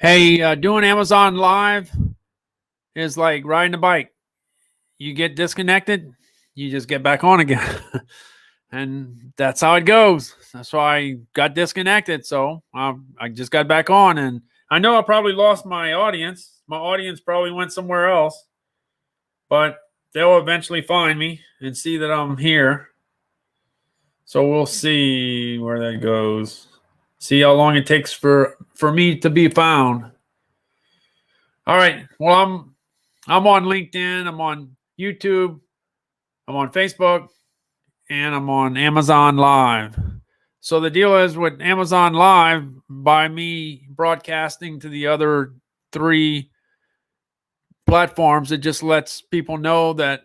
Hey, doing Amazon Live is like riding a bike. You get disconnected, you just get back on again. And that's how it goes. That's why I got disconnected. So I just got back on. And I know I probably lost my audience. My audience probably went somewhere else, but they'll eventually find me and see that I'm here. So we'll see where that goes. See how long it takes for me to be found. All right. Well, I'm on LinkedIn, I'm on YouTube, I'm on Facebook, and I'm on Amazon Live. So the deal is with Amazon Live, by me broadcasting to the other three platforms, it just lets people know that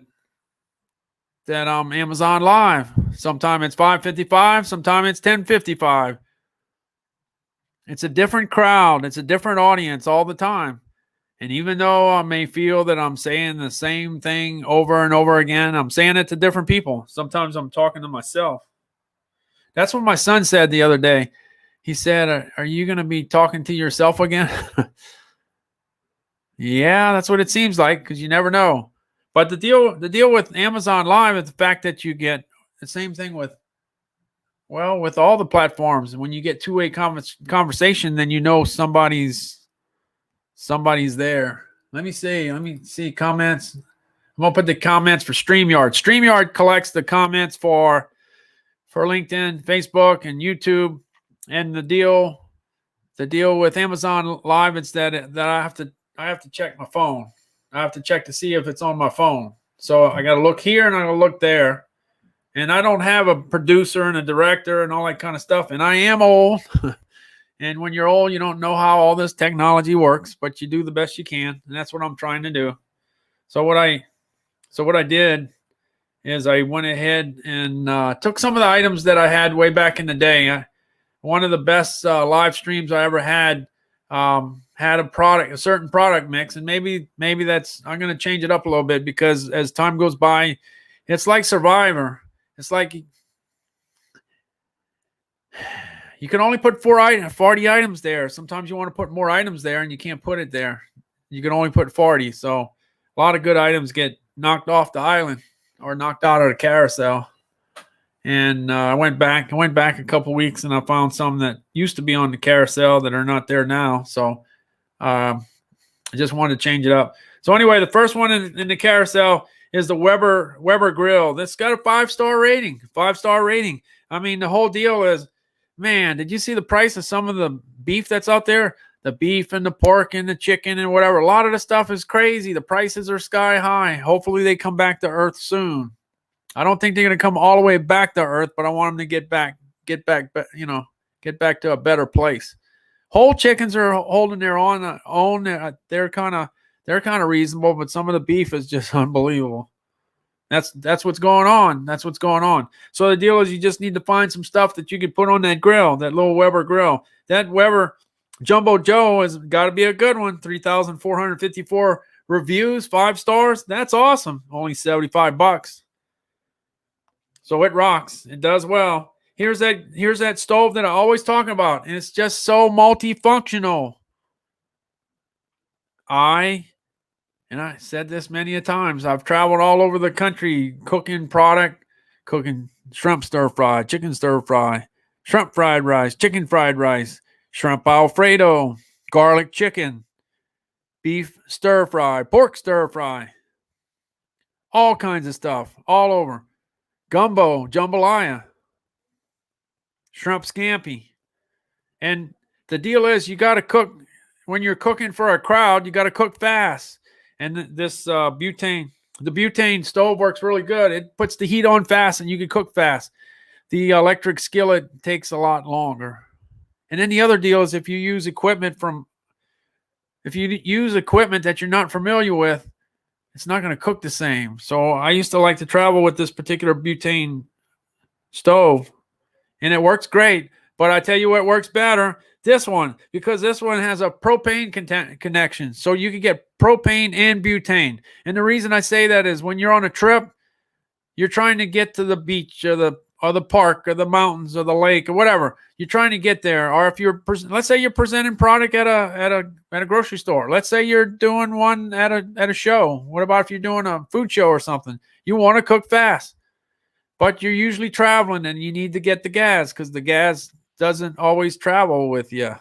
I'm Amazon Live. Sometimes it's 5:55, sometimes it's 10:55. It's a different crowd, it's a different audience all the time. And even though I may feel that I'm saying the same thing over and over again, I'm saying it to different people. Sometimes I'm talking to myself. That's what my son said the other day. He said, "Are you going to be talking to yourself again?" Yeah, that's what it seems like, because you never know. But the deal with Amazon Live is the fact that you get the same thing with all the platforms. When you get two-way conversation, then you know somebody's there. Let me see comments. I'm gonna put the comments for StreamYard. StreamYard collects the comments for LinkedIn, Facebook, and YouTube. And the deal with Amazon Live is that I have to check my phone. I have to check to see if it's on my phone. So I got to look here and I got to look there. And I don't have a producer and a director and all that kind of stuff. And I am old. And when you're old, you don't know how all this technology works, but you do the best you can. And that's what I'm trying to do. So what I did is I went ahead and took some of the items that I had way back in the day. One of the best live streams I ever had had a certain product mix. And maybe I'm going to change it up a little bit, because as time goes by, it's like Survivor. It's like you can only put 40 items there. Sometimes you want to put more items there and you can't put it there. You can only put 40. So a lot of good items get knocked off the island or knocked out of the carousel. And I went back a couple weeks and I found some that used to be on the carousel that are not there now. So I just wanted to change it up. So anyway, the first one in the carousel is the Weber grill. This got a 5-star rating. 5-star rating. I mean, the whole deal is, man, did you see the price of some of the beef that's out there? The beef and the pork and the chicken and whatever. A lot of the stuff is crazy. The prices are sky high. Hopefully they come back to earth soon. I don't think they're going to come all the way back to earth, but I want them to get back to a better place. Whole chickens are holding their own. They're kind of reasonable, but some of the beef is just unbelievable. That's what's going on. That's what's going on. So the deal is you just need to find some stuff that you could put on that grill, that little Weber grill. That Weber Jumbo Joe has got to be a good one. 3,454 reviews, 5 stars. That's awesome. Only $75. So it rocks. It does well. Here's that stove that I always talk about, and it's just so multifunctional. I said this many a times. I've traveled all over the country cooking shrimp stir fry, chicken stir fry, shrimp fried rice, chicken fried rice, shrimp Alfredo, garlic chicken, beef stir fry, pork stir fry, all kinds of stuff all over. Gumbo, jambalaya, shrimp scampi. And the deal is you got to cook. When you're cooking for a crowd, you got to cook fast. And this the butane stove works really good. It puts the heat on fast and you can cook fast. The electric skillet takes a lot longer. And then the other deal is if you use equipment that you're not familiar with, it's not going to cook the same. So I used to like to travel with this particular butane stove, and it works great. But I tell you what works better, this one, because this one has a propane connection. So you can get propane and butane. And the reason I say that is when you're on a trip, you're trying to get to the beach or the park or the mountains or the lake or whatever. You're trying to get there. Or if let's say you're presenting product at a grocery store. Let's say you're doing one at a show. What about if you're doing a food show or something? You want to cook fast, but you're usually traveling and you need to get the gas because the gas doesn't always travel with you.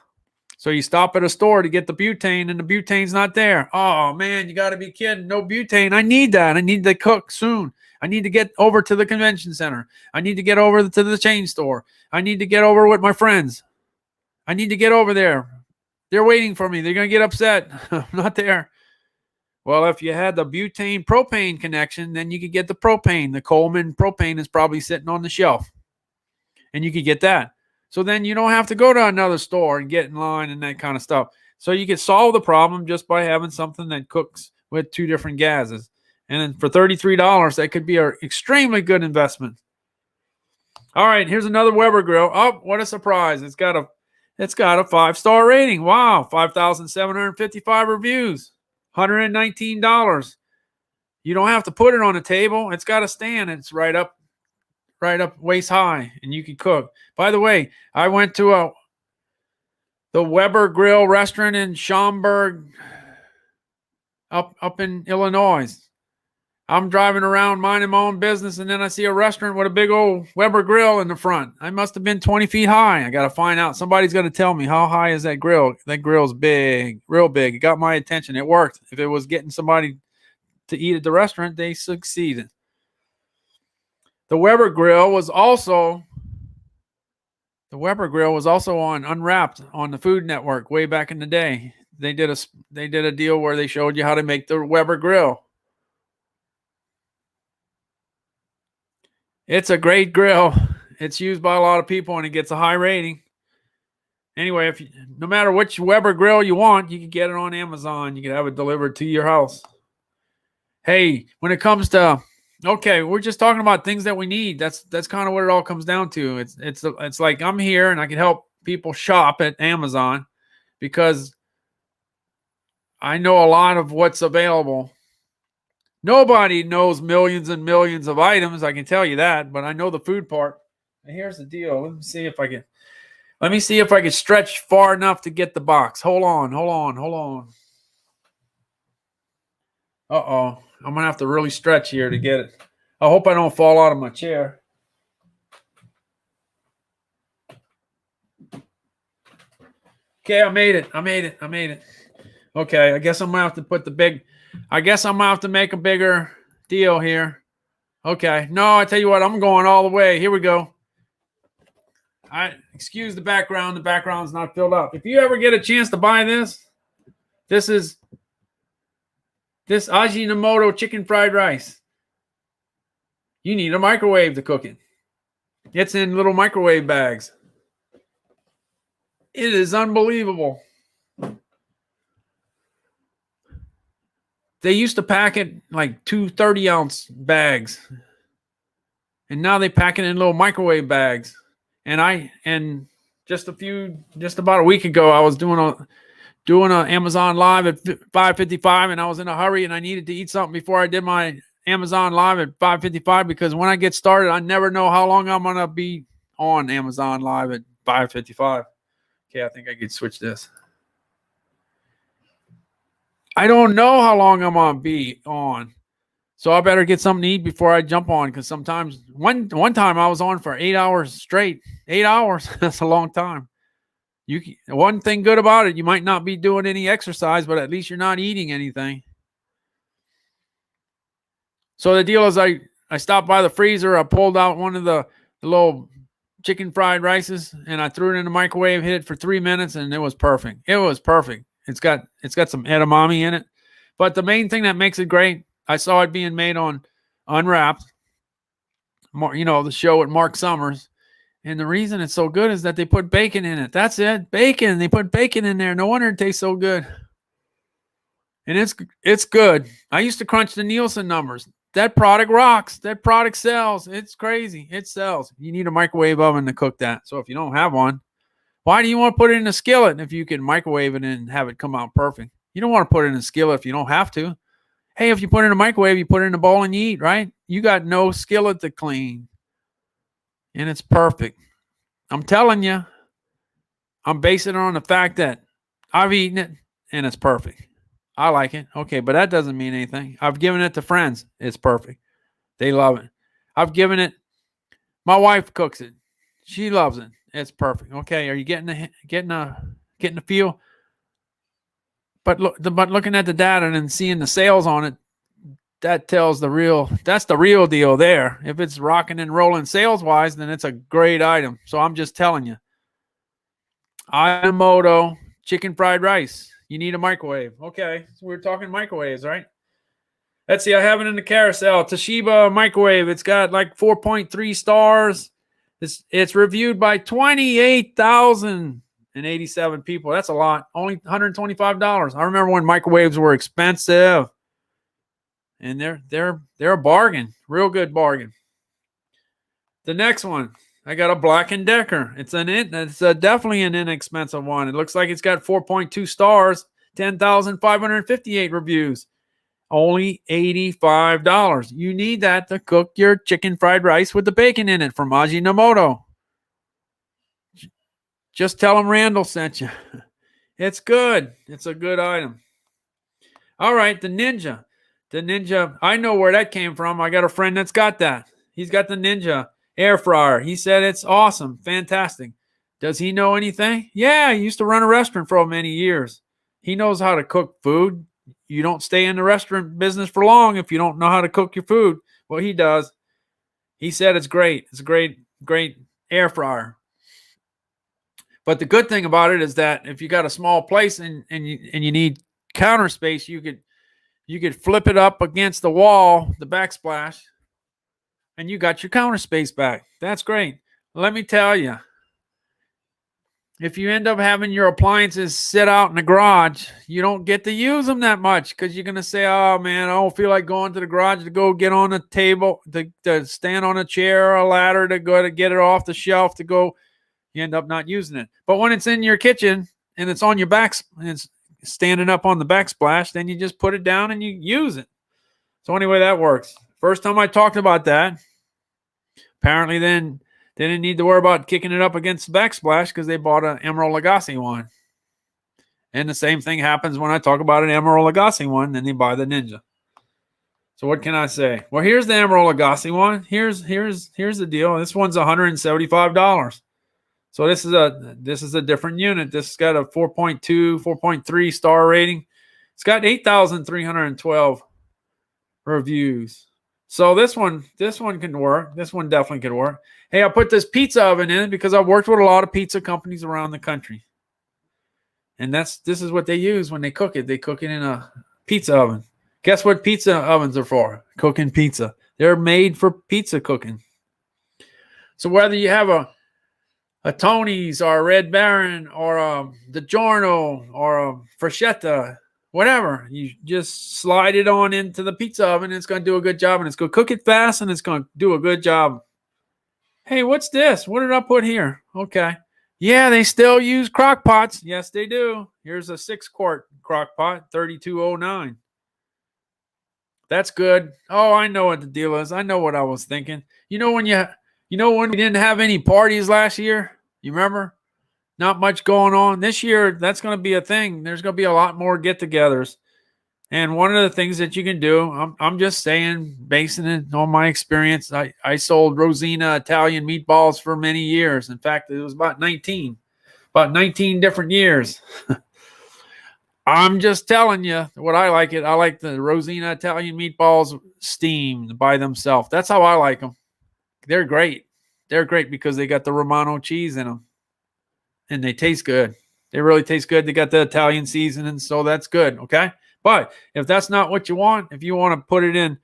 So you stop at a store to get the butane and the butane's not there. Oh man, you got to be kidding. No butane. I need that. I need to cook soon. I need to get over to the convention center. I need to get over to the chain store. I need to get over with my friends. I need to get over there. They're waiting for me. They're going to get upset. I'm not there. Well, if you had the butane propane connection, then you could get the propane. The Coleman propane is probably sitting on the shelf. And you could get that. So then you don't have to go to another store and get in line and that kind of stuff. So you can solve the problem just by having something that cooks with two different gases. And then for $33, that could be an extremely good investment. All right, here's another Weber grill. Oh, what a surprise. It's got a 5-star rating. Wow, 5,755 reviews. $119. You don't have to put it on a table. It's got a stand. It's right up waist high, and you can cook. By the way, I went to the Weber Grill restaurant in Schaumburg, up in Illinois. I'm driving around minding my own business, and then I see a restaurant with a big old Weber Grill in the front. I must have been 20 feet high. I got to find out. Somebody's going to tell me, how high is that grill? That grill's big, real big. It got my attention. It worked. If it was getting somebody to eat at the restaurant, they succeeded. The Weber Grill was also on Unwrapped on the Food Network way back in the day. They did a deal where they showed you how to make the Weber Grill. It's a great grill. It's used by a lot of people and it gets a high rating. Anyway, no matter which Weber Grill you want, you can get it on Amazon. You can have it delivered to your house. Hey, when it comes to okay, we're just talking about things that we need. That's kind of what it all comes down to. It's like I'm here and I can help people shop at Amazon because I know a lot of what's available. Nobody knows millions and millions of items, I can tell you that, but I know the food part. And here's the deal. Let me see if I can stretch far enough to get the box. Hold on. Uh-oh. I'm going to have to really stretch here to get it. I hope I don't fall out of my chair. Okay, I made it. Okay, I guess I'm going to have to make a bigger deal here. Okay. No, I tell you what, I'm going all the way. Here we go. Excuse the background. The background's not filled up. If you ever get a chance to buy this is Ajinomoto chicken fried rice. You need a microwave to cook it. It's in little microwave bags. It is unbelievable. They used to pack it like 2 30-ounce bags. And now they pack it in little microwave bags. And just about a week ago, I was doing a Amazon Live at 5:55, and I was in a hurry and I needed to eat something before I did my Amazon Live at 5:55 because when I get started, I never know how long I'm gonna be on Amazon Live at 5:55. Okay, I think I could switch this. I don't know how long I'm gonna be on, so I better get something to eat before I jump on. Because sometimes one time I was on for 8 hours straight. 8 hours, that's a long time. One thing good about it, you might not be doing any exercise, but at least you're not eating anything. So the deal is I stopped by the freezer. I pulled out one of the little chicken fried rices and I threw it in the microwave, hit it for 3 minutes, and it was perfect. It was perfect. It's got some edamame in it. But the main thing that makes it great, I saw it being made on Unwrapped, the show with Mark Summers. And the reason it's so good is that they put bacon in it. That's it. Bacon. They put bacon in there. No wonder it tastes so good. And it's good. I used to crunch the Nielsen numbers. That product rocks. That product sells. It's crazy. It sells. You need a microwave oven to cook that. So if you don't have one, why do you want to put it in a skillet if you can microwave it and have it come out perfect? You don't want to put it in a skillet if you don't have to. Hey, if you put it in a microwave, you put it in a bowl and you eat, right? You got no skillet to clean. and it's perfect. I'm telling you, I'm basing it on the fact that I've eaten it and it's perfect. I like it. Okay, but that doesn't mean anything. I've given it to friends. It's perfect. They love it. I've given it. My wife cooks it. She loves it. It's perfect. Okay, are you getting a feel? But looking at the data and seeing the sales on it, that's the real deal there. If it's rocking and rolling sales wise, then it's a great item. So I'm just telling you. Ajinomoto chicken fried rice. You need a microwave. Okay, so we're talking microwaves, right? Let's see. I have it in the carousel. Toshiba microwave. It's got like 4.3 stars. It's reviewed by 28,087 people. That's a lot. Only $125. I remember when microwaves were expensive, and they're a bargain. Real good bargain. The next one, I got a Black & Decker. It's definitely an inexpensive one. It looks like it's got 4.2 stars, 10,558 reviews. Only $85. You need that to cook your chicken fried rice with the bacon in it from Ajinomoto. Just tell them Randall sent you. It's good. It's a good item. All right, the Ninja. The Ninja, I know where that came from. I got a friend that's got that. He's got the Ninja air fryer. He said it's awesome, fantastic. Does he know anything? Yeah, he used to run a restaurant for many years. He knows how to cook food. You don't stay in the restaurant business for long if you don't know how to cook your food. Well, he does. He said it's great. It's a great air fryer. But the good thing about it is that if you got a small place and you need counter space, you could flip it up against the wall, the backsplash, and you got your counter space back. That's great. Let me tell you, if you end up having your appliances sit out in the garage, you don't get to use them that much because you're going to say, oh, man, I don't feel like going to the garage to go get on a table, to stand on a chair or a ladder to go to get it off the shelf to go. You end up not using it. But when it's in your kitchen and it's on your back, and it's standing up on the backsplash, then you just put it down and you use it. So anyway, that works. First time I talked about that, apparently then they didn't need to worry about kicking it up against the backsplash because they bought an Emeril Lagasse one. And the same thing happens when I talk about an Emeril Lagasse one, then they buy the Ninja. So what can I say? Well, here's the Emeril Lagasse one. Here's the deal. This one's $175. So this is a different unit. This has got a 4.2, 4.3 star rating. It's got 8,312 reviews. So this one can work. This one definitely could work. Hey, I put this pizza oven in because I've worked with a lot of pizza companies around the country. And this is what they use when they cook it. They cook it in a pizza oven. Guess what pizza ovens are for? Cooking pizza. They're made for pizza cooking. So whether you have a Tony's or a Red Baron or a DiGiorno or a Freschetta, whatever, you just slide it on into the pizza oven and it's going to do a good job, and it's going to cook it fast and it's going to do a good job. Hey, what's this? What did I put here? Okay. Yeah, they still use crock pots. Yes, they do. Here's a 6-quart crock pot, 3209. That's good. Oh, I know what the deal is. I know what I was thinking. You know when we didn't have any parties last year? You remember? Not much going on. This year, that's going to be a thing. There's going to be a lot more get-togethers. And one of the things that you can do, I'm just saying, basing it on my experience, I sold Rosina Italian meatballs for many years. In fact, it was about 19 different years. I'm just telling you what I like it. I like the Rosina Italian meatballs steamed by themselves. That's how I like them. They're great. They're great because they got the Romano cheese in them. And they taste good. They really taste good. They got the Italian seasoning, so that's good, okay? But if that's not what you want, if you want to put it in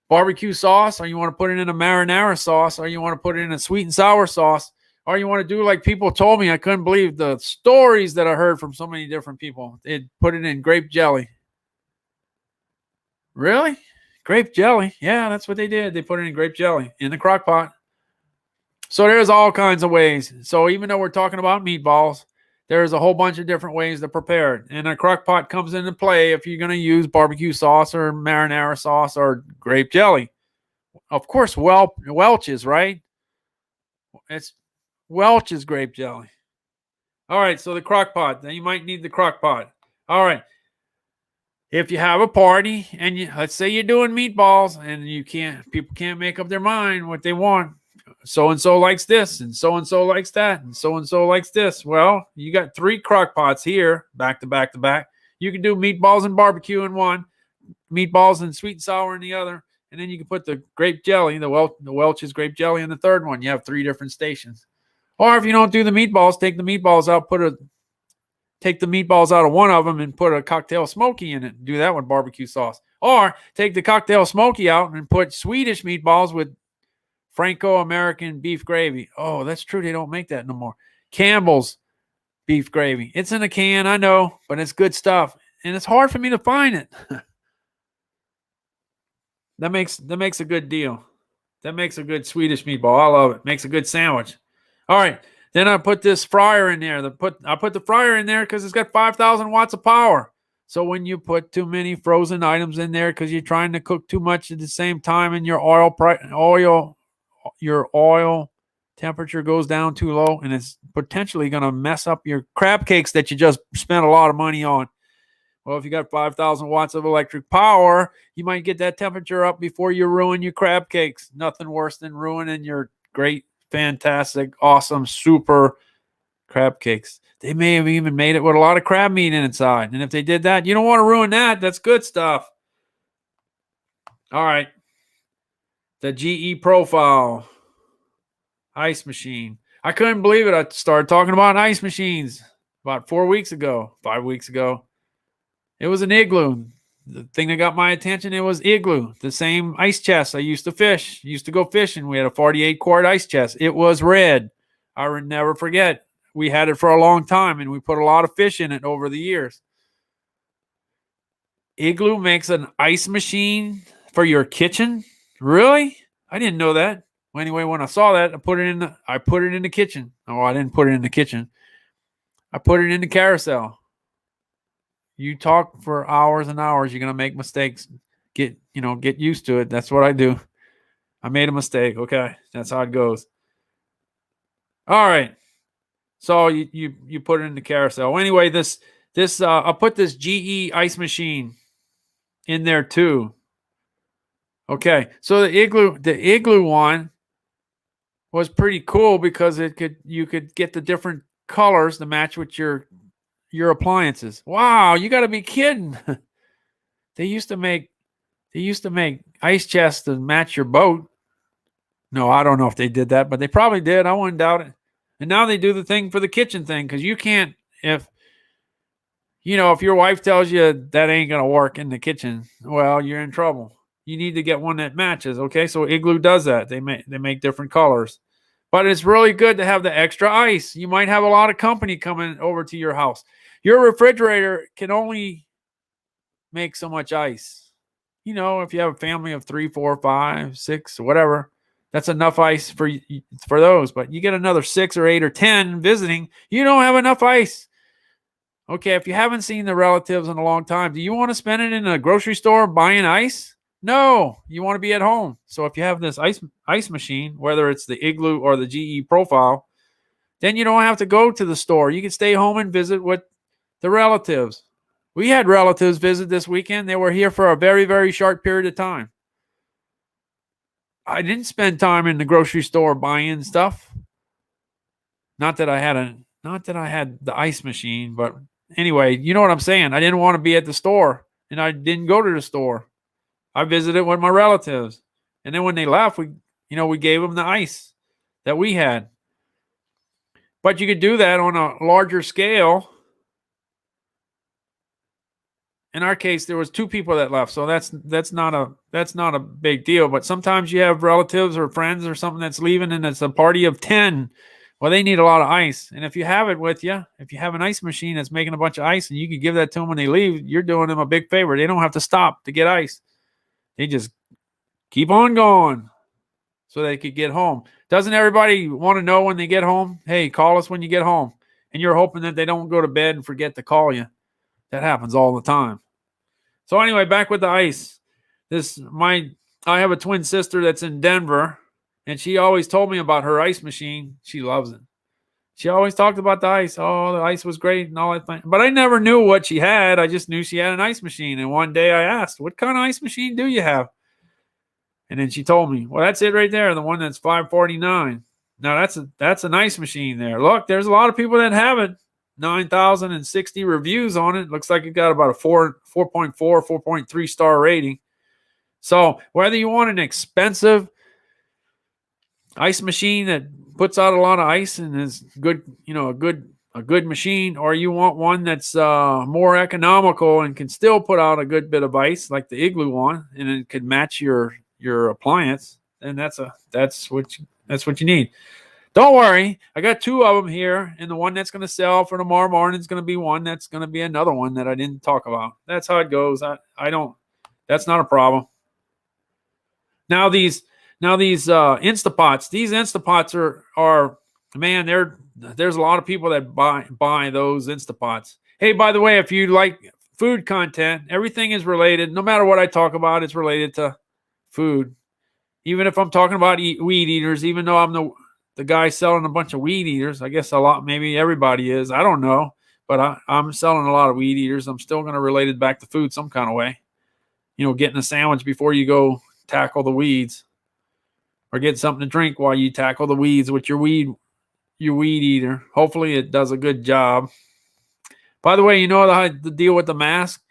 barbecue sauce, or you want to put it in a marinara sauce, or you want to put it in a sweet and sour sauce, or you want to do like people told me, I couldn't believe the stories that I heard from so many different people. They'd put it in grape jelly. Really? Grape jelly? Yeah, that's what they did. They put it in grape jelly in the crock pot. So there's all kinds of ways. So even though we're talking about meatballs, there's a whole bunch of different ways to prepare it. And a crock pot comes into play if you're going to use barbecue sauce or marinara sauce or grape jelly. Of course, Welch's, right? It's Welch's grape jelly. All right, so the crock pot. Then you might need the crock pot. All right. If you have a party and let's say you're doing meatballs and people can't make up their mind what they want. So and so likes this, and so likes that, and so likes this. Well, you got 3 crock pots here, back to back to back. You can do meatballs and barbecue in one, meatballs and sweet and sour in the other, and then you can put the grape jelly, the Welch's grape jelly in the third one. You have 3 different stations. Or if you don't do the meatballs, take the meatballs out, take the meatballs out of one of them and put a cocktail smoky in it. Do that with barbecue sauce. Or take the cocktail smoky out and put Swedish meatballs with Franco-American beef gravy. Oh, that's true. They don't make that no more. Campbell's beef gravy. It's in a can, I know, but it's good stuff. And it's hard for me to find it. That makes a good deal. That makes a good Swedish meatball. I love it. Makes a good sandwich. All right. Then I put this fryer in there. I put the fryer in there because it's got 5,000 watts of power. So when you put too many frozen items in there because you're trying to cook too much at the same time and your oil temperature goes down too low, and it's potentially going to mess up your crab cakes that you just spent a lot of money on. Well, if you got 5,000 watts of electric power, you might get that temperature up before you ruin your crab cakes. Nothing worse than ruining your great, fantastic, awesome, super crab cakes. They may have even made it with a lot of crab meat inside. And if they did that, you don't want to ruin that. That's good stuff. All right. The GE Profile ice machine. I couldn't believe it. I started talking about ice machines about 5 weeks ago. It was an Igloo. The thing that got my attention, it was Igloo, the same ice chest I used to go fishing. We had a 48-quart ice chest. It was red. I would never forget. We had it for a long time, and we put a lot of fish in it over the years. Igloo makes an ice machine for your kitchen? Really? I didn't know that. Well, anyway, when I saw that, I put it in the kitchen. Oh, I didn't put it in the kitchen. I put it in the carousel. You talk for hours and hours, you're going to make mistakes. Get used to it. That's what I do. I made a mistake. Okay. That's how it goes. All right. So you put it in the carousel. Anyway, I'll put this GE ice machine in there too. Okay. So the Igloo one was pretty cool because you could get the different colors to match with your appliances. Wow, you got to be kidding. They used to make ice chests to match your boat. No, I don't know if they did that, but they probably did. I wouldn't doubt it. And now they do the thing for the kitchen thing, because you can't, if your wife tells you that ain't going to work in the kitchen, well, you're in trouble. You need to get one that matches. Okay. So Igloo does that. They make different colors, but it's really good to have the extra ice. You might have a lot of company coming over to your house. Your refrigerator can only make so much ice. If you have a family of 3, 4, 5, 6, whatever, that's enough ice for those. But you get another 6 or 8 or 10 visiting, you don't have enough ice. Okay, if you haven't seen the relatives in a long time, do you want to spend it in a grocery store buying ice? No, you want to be at home. So if you have this ice machine, whether it's the Igloo or the GE Profile, then you don't have to go to the store. You can stay home and visit with the relatives. We had relatives visit this weekend. They were here for a very, very short period of time. I didn't spend time in the grocery store buying stuff. Not that I had the ice machine, but anyway, you know what I'm saying. I didn't want to be at the store, and I didn't go to the store. I visited with my relatives, and then when they left, we gave them the ice that we had. But you could do that on a larger scale. In our case, there was 2 people that left, so that's not a big deal. But sometimes you have relatives or friends or something that's leaving, and it's a party of 10. Well, they need a lot of ice, and if you have it with you, if you have an ice machine that's making a bunch of ice, and you can give that to them when they leave, you're doing them a big favor. They don't have to stop to get ice; they just keep on going, so they could get home. Doesn't everybody want to know when they get home? Hey, call us when you get home, and you're hoping that they don't go to bed and forget to call you. That happens all the time. So anyway, back with the ice. I have a twin sister that's in Denver, And she always told me about her ice machine. She loves it. She always talked about the ice. Oh, the ice was great and all that thing. But I never knew what she had. I just knew she had an ice machine. And one day I asked, what kind of ice machine do you have? And then she told me, well, that's it right there, the one that's $549. Now that's a nice machine there. Look, there's a lot of people that have it. 9,060 reviews on it. Looks like it got about a 4.4, 4.3 star rating. So whether you want an expensive ice machine that puts out a lot of ice and is good, a good machine, or you want one that's more economical and can still put out a good bit of ice, like the Igloo one, and it could match your appliance, then that's what you need. Don't worry, I got two of them here, and the one that's going to sell for tomorrow morning is going to be one that's going to be another one that I didn't talk about. That's how it goes. I don't. That's not a problem. Now these Instapots. These Instapots are man. There's a lot of people that buy those Instapots. Hey, by the way, if you like food content, everything is related. No matter what I talk about, it's related to food. Even if I'm talking about weed eaters, even though I'm the guy selling a bunch of weed eaters, I guess maybe everybody is. I don't know, but I'm selling a lot of weed eaters. I'm still going to relate it back to food some kind of way. Getting a sandwich before you go tackle the weeds, or get something to drink while you tackle the weeds with your weed eater. Hopefully it does a good job. By the way, the deal with the mask?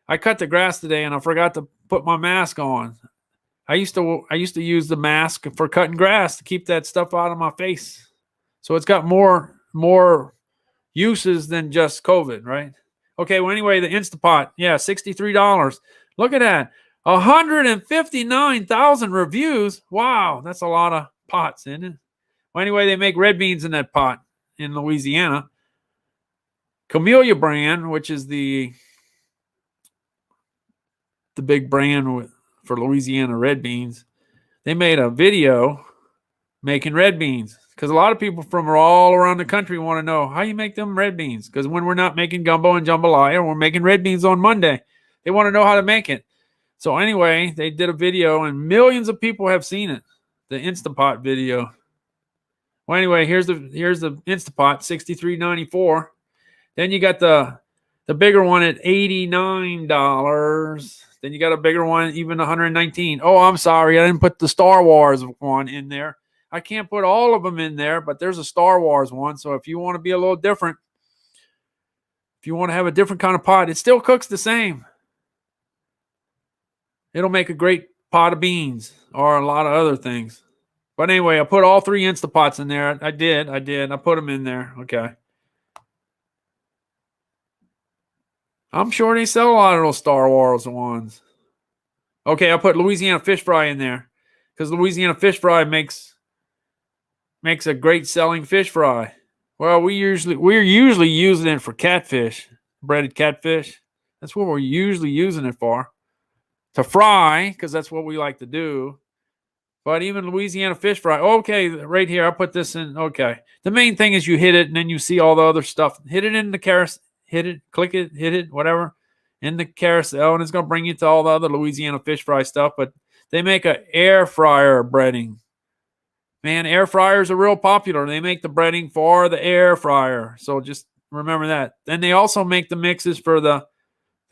I cut the grass today and I forgot to put my mask on. I used to use the mask for cutting grass to keep that stuff out of my face. So it's got more uses than just COVID, right? Okay, well, anyway, the Instapot, yeah, $63. Look at that. 159,000 reviews. Wow, that's a lot of pots, isn't it? Well, anyway, they make red beans in that pot in Louisiana. Camellia brand, which is the big brand for Louisiana red beans, they made a video making red beans, because a lot of people from all around the country want to know how you make them red beans, because when we're not making gumbo and jambalaya, we're making red beans on Monday. They want to know how to make it. So anyway, they did a video and millions of people have seen it, the Instapot video. Well, anyway, here's the Instapot, $63.94. Then you got the bigger one at $89. Then you got a bigger one, even $119. Oh, I'm sorry, I didn't put the Star Wars one in there. I can't put all of them in there, but there's a Star Wars one. So if you want to be a little different, if you want to have a different kind of pot, it still cooks the same. It'll make a great pot of beans or a lot of other things. But anyway, I put all three Instapots in there. I did. I put them in there. Okay. I'm sure they sell a lot of those Star Wars ones. Okay, I put Louisiana fish fry in there because Louisiana fish fry makes a great selling fish fry. Well, we're usually using it for catfish, breaded catfish. That's what we're usually using it for. To fry, because that's what we like to do. But even Louisiana fish fry. Okay, right here, I put this in. Okay. The main thing is you hit it, and then you see all the other stuff. Hit it in the carousel. Hit it, click it, hit it, whatever, in the carousel, and it's going to bring you to all the other Louisiana fish fry stuff. But they make an air fryer breading. Man, air fryers are real popular. They make the breading for the air fryer. So just remember that. Then they also make the mixes for the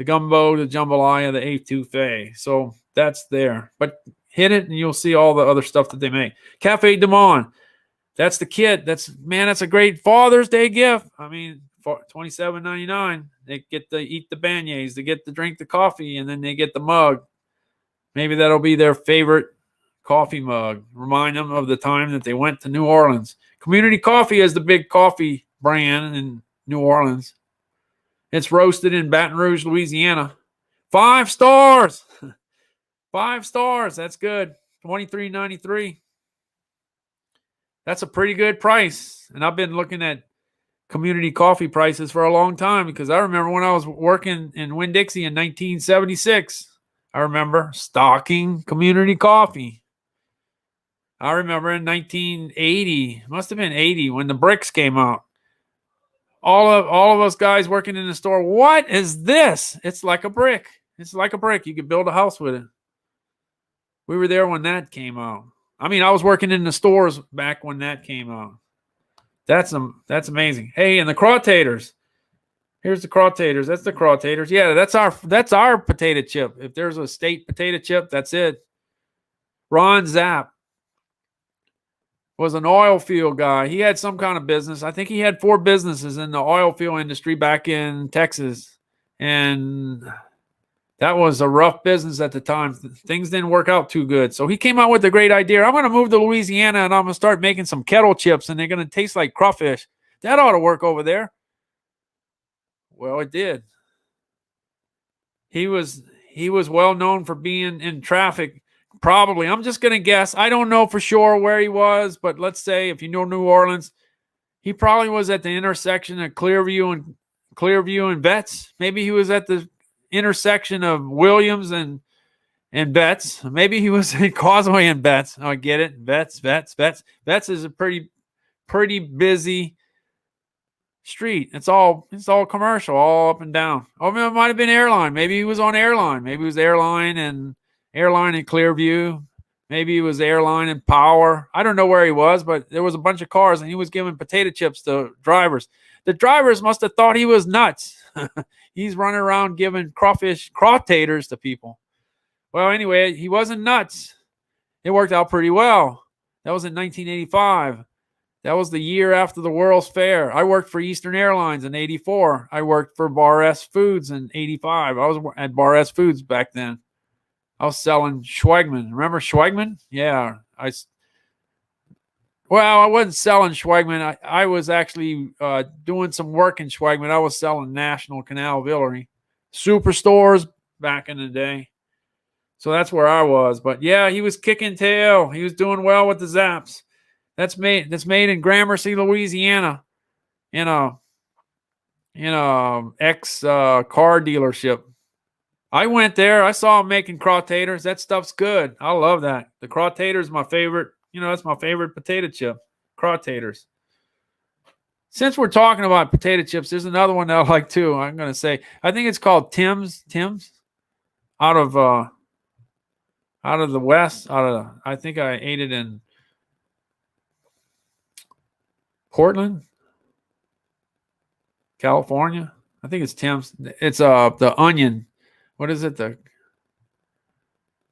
gumbo, the jambalaya, the etouffee. So that's there. But hit it and you'll see all the other stuff that they make. Cafe Du Monde. That's the kit. That's a great Father's Day gift. I mean, for $27.99. They get to eat the beignets, they get to drink the coffee, and then they get the mug. Maybe that'll be their favorite coffee mug. Remind them of the time that they went to New Orleans. Community Coffee is the big coffee brand in New Orleans. It's roasted in Baton Rouge, Louisiana. 5 stars. 5 stars. That's good. $23.93. That's a pretty good price. And I've been looking at community coffee prices for a long time, because I remember when I was working in Winn-Dixie in 1976, I remember stocking community coffee. I remember in 1980, must have been 80, when the bricks came out. All of us guys working in the store, what is this? It's like a brick. It's like a brick. You could build a house with it. We were there when that came out. I mean, I was working in the stores back when that came out. That's amazing. Hey, and the Crawtators. Here's the Crawtators. That's the Crawtators. Yeah, that's our potato chip. If there's a state potato chip, that's it. Ron Zapp was an oil field guy. He had some kind of business. I think he had 4 businesses in the oil field industry back in Texas. And that was a rough business at the time. Things didn't work out too good. So he came out with a great idea. I'm going to move to Louisiana and I'm going to start making some kettle chips and they're going to taste like crawfish. That ought to work over there. Well, it did. He was well known for being in traffic. Probably. I'm just going to guess. I don't know for sure where he was, but let's say if you know New Orleans, he probably was at the intersection of Clearview and Betts. Maybe he was at the intersection of Williams and Betts. Maybe he was in Causeway and Betts. Oh, I get it. Betts. Betts is a pretty busy street. It's all commercial, all up and down. Oh, it might have been Airline. Maybe he was on Airline. Maybe it was Airline in Clearview. Maybe it was Airline and Power. I don't know where he was, but there was a bunch of cars and he was giving potato chips to drivers. The drivers must have thought he was nuts. He's running around giving crawtators to people. Well, anyway, he wasn't nuts. It worked out pretty well. That was in 1985. That was the year after the World's Fair. I worked for Eastern Airlines in 84. I worked for Bar S Foods in 85. I was at Bar S Foods back then. I was selling Schwegman. Remember Schwegman? Yeah. I wasn't selling Schwegman. I was actually doing some work in Schwegman. I was selling National Canal Villery Superstores back in the day. So that's where I was. But yeah, he was kicking tail. He was doing well with the Zapps. That's made in Gramercy, Louisiana, in a ex car dealership. I went there. I saw him making crawtators. That stuff's good. I love that. The crawtator is my favorite. That's my favorite potato chip. Crawtators. Since we're talking about potato chips, there's another one that I like too. I'm going to say, I think it's called Tim's. Out of the West. I think I ate it in Portland, California. I think it's Tim's. It's the onion. What is it?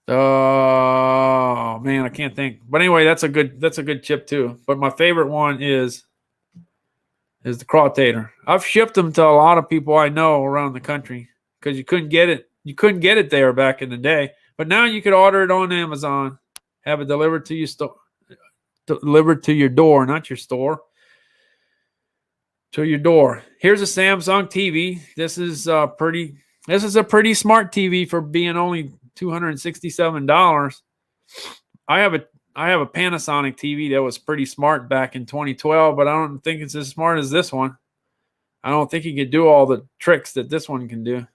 Oh man, I can't think. But anyway, that's a good chip too. But my favorite one is the Crawtator. I've shipped them to a lot of people I know around the country because you couldn't get it. You couldn't get it there back in the day. But now you could order it on Amazon, have it delivered to your store, delivered to your door, not your store. To your door. Here's a Samsung TV. This is a pretty smart TV for being only $267. I have a Panasonic TV that was pretty smart back in 2012, but I don't think it's as smart as this one. I don't think it can do all the tricks that this one can do.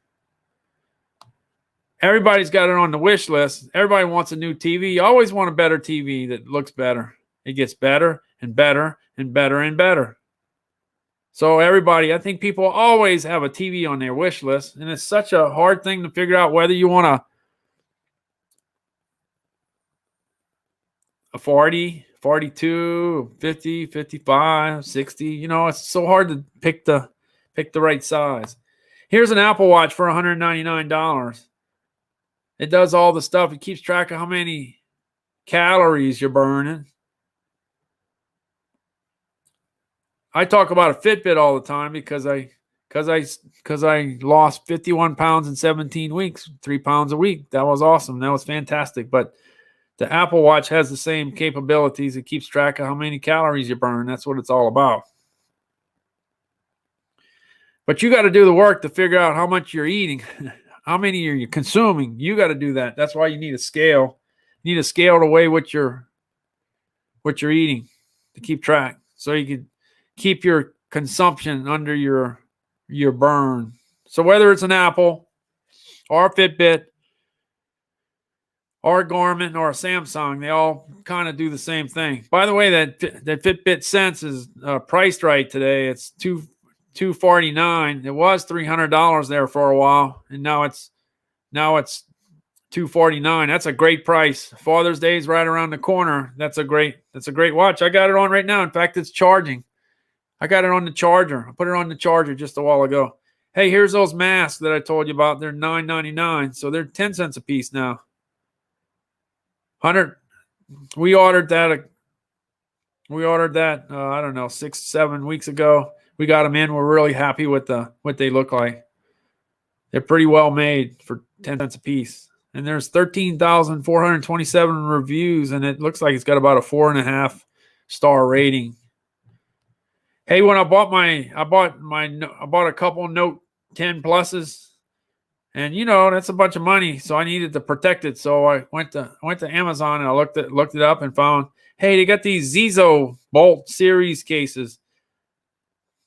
Everybody's got it on the wish list. Everybody wants a new TV. You always want a better TV that looks better. It gets better and better and better and better. So everybody, I think people always have a TV on their wish list, and it's such a hard thing to figure out whether you want a 40, 42, 50, 55, 60. It's so hard to pick the right size. Here's an Apple Watch for $199. It does all the stuff. It keeps track of how many calories you're burning. I talk about a Fitbit all the time because I lost 51 pounds in 17 weeks, 3 pounds a week. That was awesome. That was fantastic. But the Apple Watch has the same capabilities. It keeps track of how many calories you burn. That's what it's all about. But you got to do the work to figure out how much you're eating, how many are you consuming. You got to do that. That's why you need a scale. You need a scale to weigh what you're eating to keep track, so you can keep your consumption under your burn. So whether it's an Apple or a Fitbit or a Garmin or a Samsung, they all kind of do the same thing. By the way, that Fitbit Sense is priced right today. It's $249. It was $300 there for a while, and now it's $249. That's a great price. Father's Day is right around the corner. That's a great watch. I got it on right now. In fact, it's charging. I got it on the charger. I put it on the charger just a while ago. Hey, here's those masks that I told you about. They're $9.99, so they're 10 cents a piece now. 100. We ordered that. I don't know, 6-7 weeks ago. We got them in. We're really happy with what they look like. They're pretty well made for 10 cents a piece. And there's 13,427 reviews, and it looks like it's got about a 4.5 star rating. Hey, when I bought a couple Note 10 Pluses, and that's a bunch of money, so I needed to protect it. So I went to Amazon and I looked it up and found, hey, they got these Zizo Bolt series cases.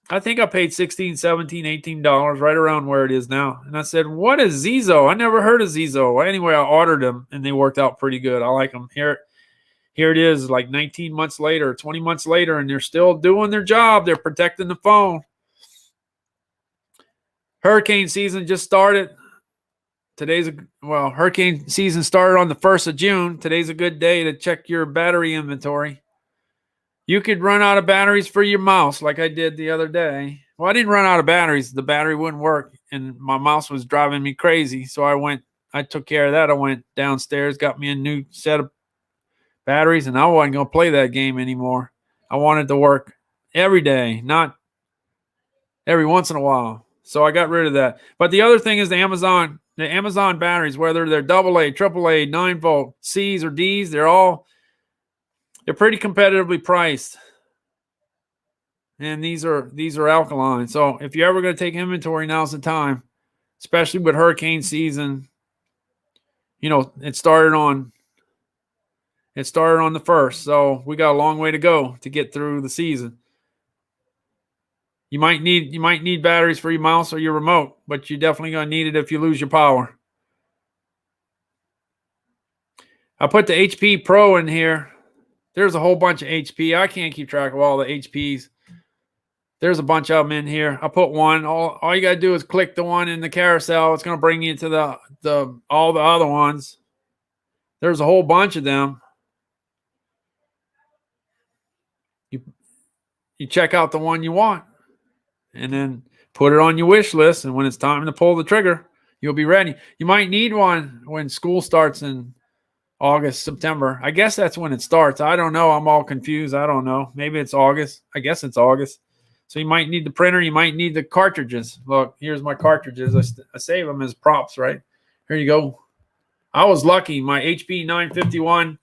I think I paid $16, $17, $18, right around where it is now. And I said, what is Zizo? I never heard of Zizo. Anyway, I ordered them, and they worked out pretty good. I like them. Here it is, like 19 months later, 20 months later, and they're still doing their job. They're protecting the phone. Hurricane season just started. Hurricane season started on the 1st of June. Today's a good day to check your battery inventory. You could run out of batteries for your mouse like I did the other day. Well, I didn't run out of batteries. The battery wouldn't work, and my mouse was driving me crazy. So I took care of that. I went downstairs, got me a new set of batteries, and I wasn't going to play that game anymore. I wanted to work every day, not every once in a while. So I got rid of that. But the other thing is the Amazon batteries, whether they're AA, AAA, 9-volt, C's or D's, they're pretty competitively priced. And these are alkaline. So if you're ever going to take inventory, now's the time, especially with hurricane season. It started on the 1st. So we got a long way to go to get through the season. You might need batteries for your mouse or your remote, but you're definitely going to need it if you lose your power. I put the HP Pro in here. There's a whole bunch of HP. I can't keep track of all the HPs. There's a bunch of them in here. I put one. All you got to do is click the one in the carousel. It's going to bring you to all the other ones. There's a whole bunch of them. You check out the one you want and then put it on your wish list. And when it's time to pull the trigger, you'll be ready. You might need one when school starts in August, September. I guess that's when it starts. I don't know. I'm all confused. I don't know. Maybe it's August. I guess it's August. So you might need the printer. You might need the cartridges. Look, here's my cartridges. I save them as props, right? Here you go. I was lucky. My HP 951,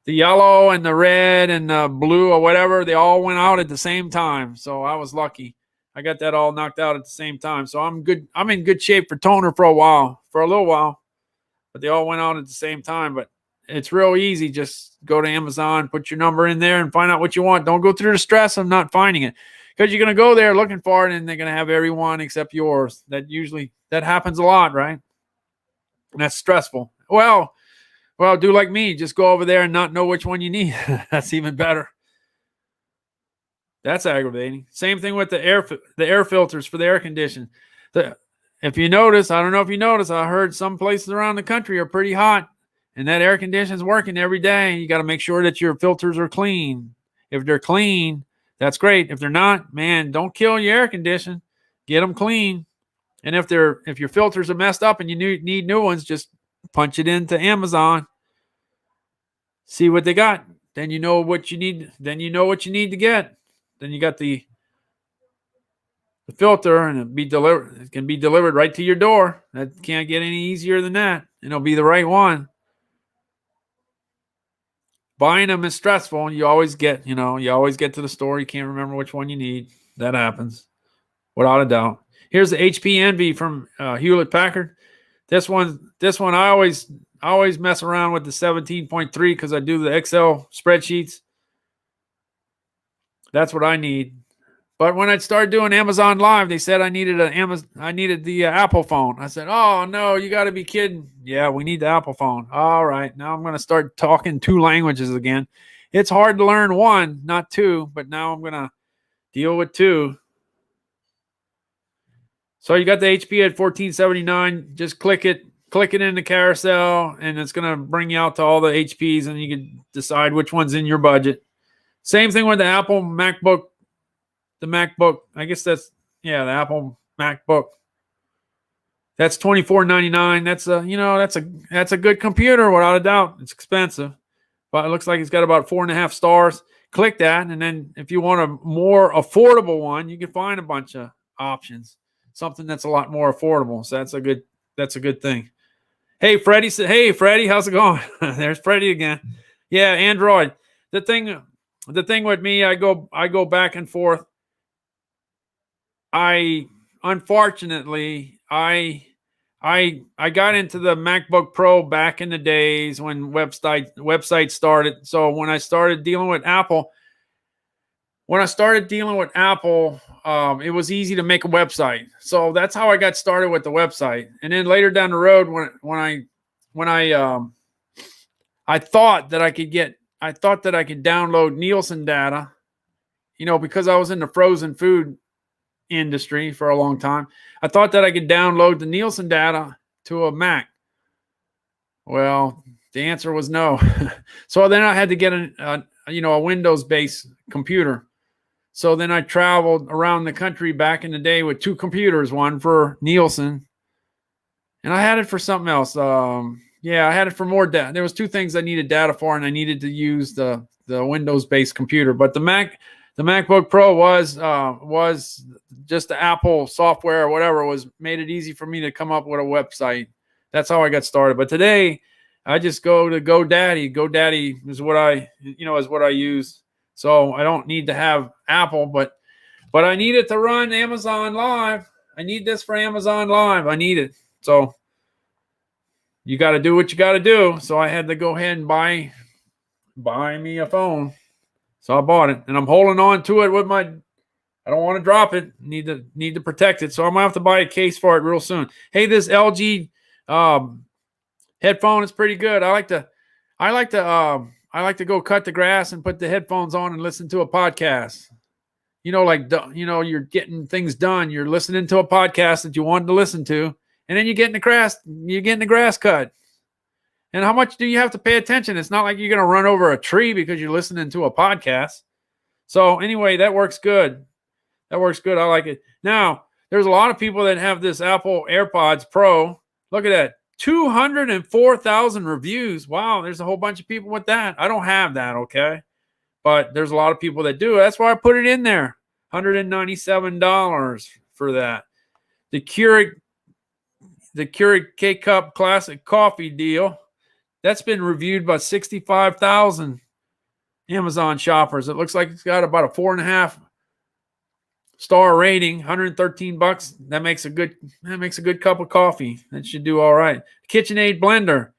the yellow and the red and the blue or whatever, they all went out at the same time. So I was lucky. I got that all knocked out at the same time. So I'm good. I'm in good shape for toner for a little while. But they all went out at the same time. But it's real easy. Just go to Amazon, put your number in there, and find out what you want. Don't go through the stress of not finding it, because you're going to go there looking for it, and they're going to have every one except yours. That happens a lot, right? And that's stressful. Well, do like me. Just go over there and not know which one you need. That's even better. That's aggravating. Same thing with the air filters for the air conditioning. If you notice, I don't know if you notice, I heard some places around the country are pretty hot. And that air conditioning is working every day. You got to make sure that your filters are clean. If they're clean, that's great. If they're not, man, don't kill your air conditioning. Get them clean. And if your filters are messed up and you need new ones, just punch it into Amazon. See what they got. Then you know what you need. Then you know what you need to get. Then you got the filter, and it can be delivered right to your door. That can't get any easier than that. And it'll be the right one. Buying them is stressful. You always get to the store. You can't remember which one you need. That happens without a doubt. Here's the HP Envy from Hewlett Packard. This one, I always mess around with the 17.3 because I do the Excel spreadsheets. That's what I need. But when I started doing Amazon Live, they said I needed the Apple phone. I said, "Oh no, you got to be kidding!" Yeah, we need the Apple phone. All right, now I'm going to start talking 2 languages again. It's hard to learn 1, not 2, but now I'm going to deal with 2. So you got the HP at $14.79. Just click it, click it in the carousel, and it's going to bring you out to all the HPs, and you can decide which one's in your budget. Same thing with the Apple MacBook. The MacBook, I guess the Apple MacBook. That's $24.99. That's a good computer without a doubt. It's expensive, but it looks like it's got about 4.5 stars. Click that, and then if you want a more affordable one, you can find a bunch of options. Something that's a lot more affordable. So that's a good thing. Hey, Freddie said, "Hey, Freddie, how's it going?" There's Freddie again. Yeah, Android. The thing with me, I go back and forth. Unfortunately, I got into the MacBook Pro back in the days when websites started. So when I started dealing with Apple, it was easy to make a website. So that's how I got started with the website. And then later down the road, when I thought that I could download Nielsen data, because I was in the frozen food industry for a long time. I thought that I could download the Nielsen data to a Mac. Well, the answer was no. So then I had to get a Windows-based computer. So then I traveled around the country back in the day with 2 computers, one for Nielsen, and I had it for something else. I had it for more data. There was 2 things I needed data for, and I needed to use the Windows-based computer. But the MacBook Pro was just the Apple software or whatever made it easy for me to come up with a website. That's how I got started. But today, I just go to GoDaddy. GoDaddy is what I use. So I don't need to have Apple, but I need it to run Amazon Live. I need this for Amazon Live. I need it. So you got to do what you got to do. So I had to go ahead and buy me a phone. So I bought it, and I'm holding on to it with I don't want to drop it. Need to protect it. So I'm gonna have to buy a case for it real soon. Hey, this LG headphone is pretty good. I like to go cut the grass and put the headphones on and listen to a podcast. You're getting things done. You're listening to a podcast that you wanted to listen to, and then you're getting the grass cut. And how much do you have to pay attention? It's not like you're going to run over a tree because you're listening to a podcast. So anyway, that works good. I like it. Now, there's a lot of people that have this Apple AirPods Pro. Look at that. 204,000 reviews. Wow, there's a whole bunch of people with that. I don't have that, okay? But there's a lot of people that do. That's why I put it in there. $197 for that. The Keurig K-Cup Classic Coffee deal. That's been reviewed by 65,000 Amazon shoppers. It looks like it's got about a 4.5 star rating, $113. That makes a good cup of coffee. That should do all right. KitchenAid blender.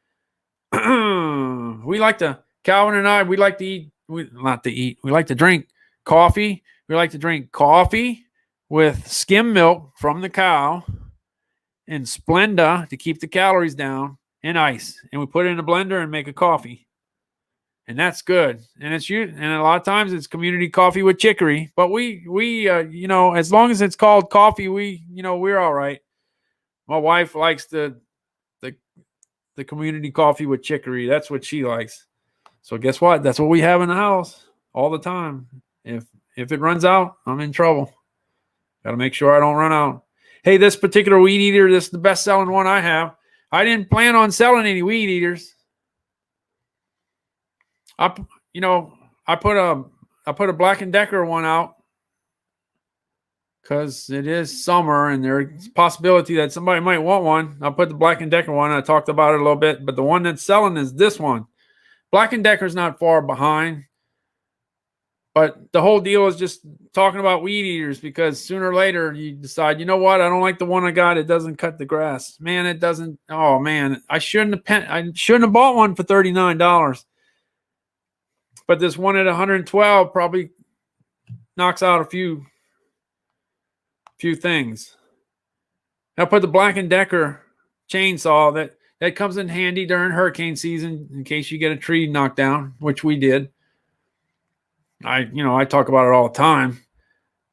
Calvin and I, we like to drink coffee. We like to drink coffee with skim milk from the cow and Splenda to keep the calories down, and ice, and we put it in a blender and make a coffee, and that's good. And a lot of times it's community coffee with chicory, but we as long as it's called coffee, we're all right. My wife likes the community coffee with chicory. That's what she likes. So guess what? That's what we have in the house all the time. If it runs out, I'm in trouble. Got to make sure I don't run out. Hey, this particular weed eater, this is the best selling one I have. I didn't plan on selling any weed eaters. I put a Black & Decker one out because it is summer and there's a possibility that somebody might want one. I put the Black & Decker one. I talked about it a little bit, but the one that's selling is this one. Black & Decker's not far behind, but the whole deal is just talking about weed eaters because sooner or later you decide, you know what? I don't like the one I got. It doesn't cut the grass. Man, it doesn't. Oh man, I shouldn't have bought one for $39. But this one at 112 probably knocks out a few things. I put the Black & Decker chainsaw that comes in handy during hurricane season in case you get a tree knocked down, which we did. I talk about it all the time.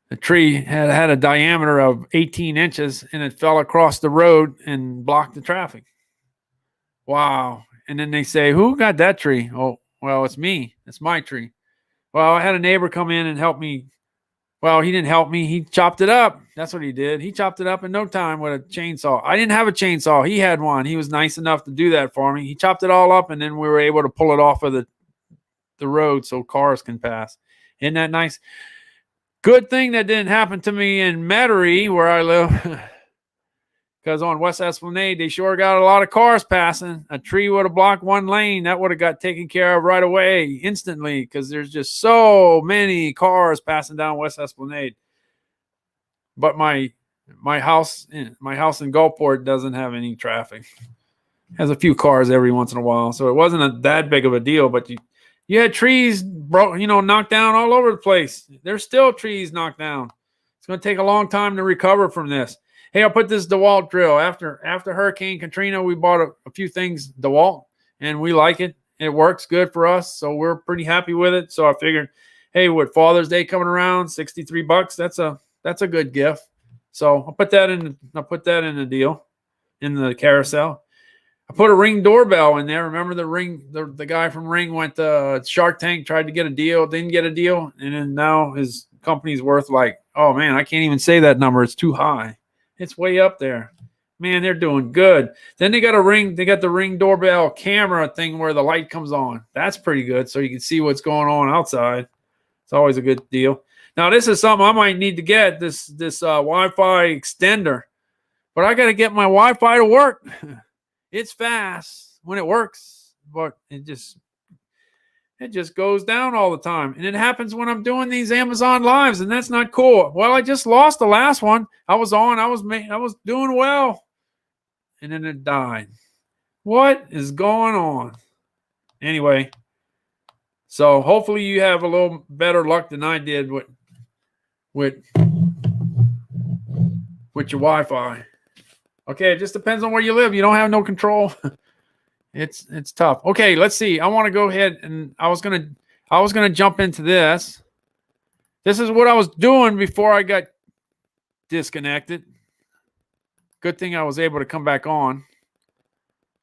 The tree had a diameter of 18 inches and it fell across the road and blocked the traffic. Wow. And then they say, who got that tree? Oh, well, it's me. It's my tree. Well, I had a neighbor come in and help me. Well, he didn't help me. He chopped it up. That's what he did. He chopped it up in no time with a chainsaw. I didn't have a chainsaw. He had one. He was nice enough to do that for me. He chopped it all up, and then we were able to pull it off of the road so cars can pass. Isn't that nice? Good thing that didn't happen to me in Metairie, where I live. Because on West Esplanade, they sure got a lot of cars passing. A tree would have blocked one lane. That would have got taken care of right away, instantly, because there's just so many cars passing down West Esplanade. But my house in Gulfport doesn't have any traffic. It has a few cars every once in a while, so it wasn't that big of a deal. But you had trees knocked down all over the place. There's still trees knocked down. It's going to take a long time to recover from this. Hey, I'll put this DeWalt drill. After Hurricane Katrina, we bought a few things DeWalt, and we like it. It works good for us, so we're pretty happy with it. So I figured, hey, with Father's Day coming around, $63, that's a good gift. So I'll put that in the deal, in the carousel. I put a Ring doorbell in there. Remember the Ring? The guy from Ring went to Shark Tank, tried to get a deal, didn't get a deal, and then now his company's worth like, oh man, I can't even say that number. It's too high. It's way up there. Man, they're doing good. Then they got the Ring doorbell camera thing where the light comes on. That's pretty good, so you can see what's going on outside. It's always a good deal. Now, this is something I might need to get, this Wi-Fi extender. But I got to get my Wi-Fi to work. It's fast when it works, but it just goes down all the time. And it happens when I'm doing these Amazon Lives, and that's not cool. Well, I just lost the last one. I was doing well, and then it died. What is going on? Anyway, so hopefully you have a little better luck than I did with your Wi-Fi. Okay, it just depends on where you live. You don't have no control. It's tough. Okay, let's see. I want to go ahead, and I was gonna jump into this. This is what I was doing before I got disconnected. Good thing I was able to come back on.